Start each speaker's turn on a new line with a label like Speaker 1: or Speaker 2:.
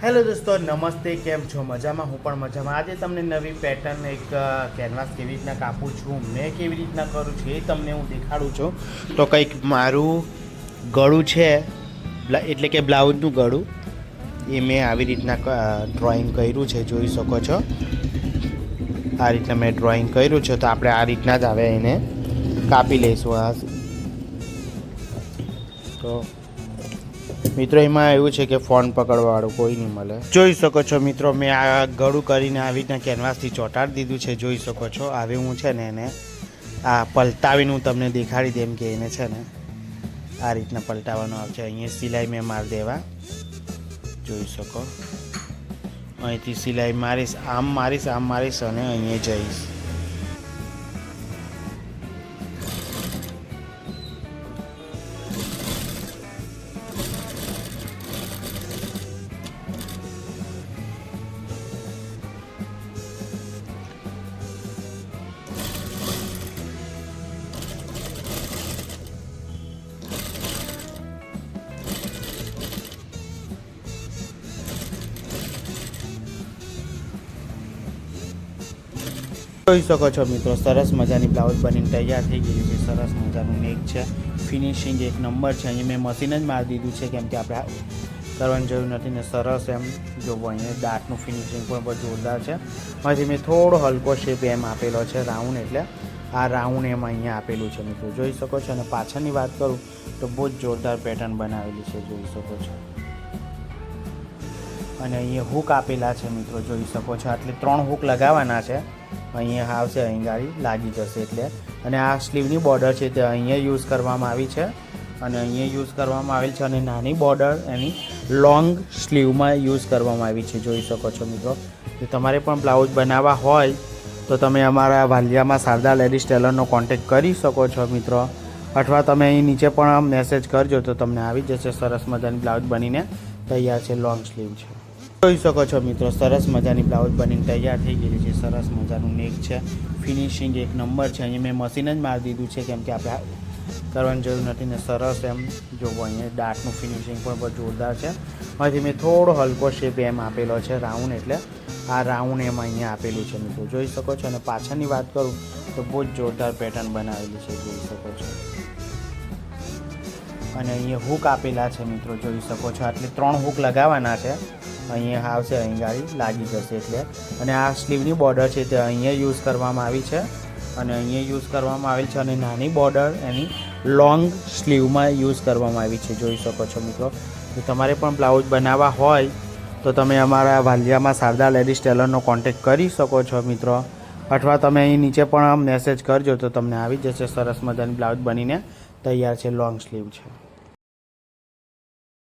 Speaker 1: Hello દોસ્તો, નમસ્તે. કેમ છો? મજામાં? હું પણ મજામાં. આજે તમને નવી પેટર્ન એક કેનવાસ કેવી રીતના કાપું છું, મેં કેવી રીતના કરું છું એ તમને હું દેખાડું છું. તો કંઈક મારું ગળું છે, એટલે કે બ્લાઉઝનું ગળું, એ મેં આવી રીતના ડ્રોઈંગ કર્યું છે, જોઈ શકો છો. આ રીતના મેં ડ્રોઈંગ કર્યું છે. તો આપણે આ રીતના જ હવે એને કાપી લઈશું. આ તો મિત્રો, એમાં એવું છે કે ફોન પકડવાવાળું કોઈ નહીં મળે. જોઈ શકો છો મિત્રો, મેં આ ગળું કરીને આવી રીતના કેનવાસથી ચોંટાડી દીધું છે, જોઈ શકો છો. હવે હું છે ને એને આ પલટાવીને હું તમને દેખાડી દેમ કે એને છે ને આ રીતના પલટાવવાનો આવશે. અહીંયા સિલાઈ મેં મારી દેવા, જોઈ શકો. અહીંથી સિલાઈ મારીશ, આમ મારીશ અને અહીંયા જઈશ. જોઈ શકો છો મિત્રો, સરસ મજાની બ્લાઉઝ બનીને તૈયાર થઈ ગઈ છે. સરસ મજાનું નેક છે, ફિનિશિંગ એક નંબર છે. અહીંયા મેં મશીન જ મારી દીધું છે, કેમ કે આપણે કરવાની જરૂર નથી ને. સરસ એમ જોવો, અહીંયા દાંતનું ફિનિશિંગ પણ બહુ જોરદાર છે. અહીંથી મેં થોડો હલકો શેપ એમ આપેલો છે, રાઉન્ડ, એટલે આ રાઉન્ડ એમ અહીંયા આપેલું છે મિત્રો, જોઈ શકો છો. અને પાછળની વાત કરું તો બહુ જ જોરદાર પેટર્ન બનાવેલી છે, જોઈ શકો છો. અને અહીંયા હૂક આપેલા છે મિત્રો, જોઈ શકો છો. એટલે 3 હૂક લગાવવાના છે. અહીંયા આવશે, અહીં ગાડી લાગી જશે એટલે. અને આ સ્લીવની બોર્ડર છે તે અહીંયા યુઝ કરવામાં આવી છે, અને અહીંયા યુઝ કરવામાં આવેલ છે. અને નાની બોર્ડર એની લોંગ સ્લીવમાં યુઝ કરવામાં આવી છે, જોઈ શકો છો મિત્રો. જો તમારે પણ બ્લાઉઝ બનાવવા હોય તો તમે અમારા વાલિયામાં શારદા લેડીઝ ટેલરનો કોન્ટેક્ટ કરી શકો છો મિત્રો. અથવા તમે અહીં નીચે પણ મેસેજ કરજો તો તમને આવી જશે. સરસ મજાની બ્લાઉઝ બનીને તૈયાર છે, લોંગ સ્લીવ છે. જોઈ શકો છો મિત્રો, સરસ મજાની બ્લાઉઝ બનીને તૈયાર થઈ ગયેલી છે. સરસ મજાનું નેક છે, ફિનિશિંગ એક નંબર છે. અહીંયા મેં મશીન જ મારી દીધું છે, કેમ કે આપણે કરવાની જરૂર નથી ને. સરસ એમ જોવો, અહીંયા દાંતનું ફિનિશિંગ પણ બહુ જોરદાર છે. અહીંથી મેં થોડો હલકો શેપ એમ આપેલો છે, રાઉન્ડ, એટલે આ રાઉન્ડ એમ અહીંયા આપેલું છે મિત્રો, જોઈ શકો છો. અને પાછળની વાત કરું તો બહુ જ જોરદાર પેટર્ન બનાવેલી છે, જોઈ શકો છો. અને અહીંયા હૂક આપેલા છે મિત્રો, જોઈ શકો છો. એટલે 3 હૂક લગાવવાના છે. અહીંયા આવશે, અહીં ગાડી લાગી જશે એટલે. અને આ સ્લીવની બોર્ડર છે તે અહીંયા યુઝ કરવામાં આવી છે, અને અહીંયા યુઝ કરવામાં આવેલ છે. અને નાની બોર્ડર એની લોંગ સ્લીવમાં યુઝ કરવામાં આવી છે, જોઈ શકો છો મિત્રો. જો તમારે પણ બ્લાઉઝ બનાવવા હોય તો તમે અમારા વાલિયામાં શારદા લેડીઝ ટેલરનો કોન્ટેક્ટ કરી શકો છો મિત્રો. અથવા તમે અહીં નીચે પણ મેસેજ કરજો તો તમને આવી જશે. સરસ મજાની બ્લાઉઝ બનીને તૈયાર છે, લોંગ સ્લીવ છે.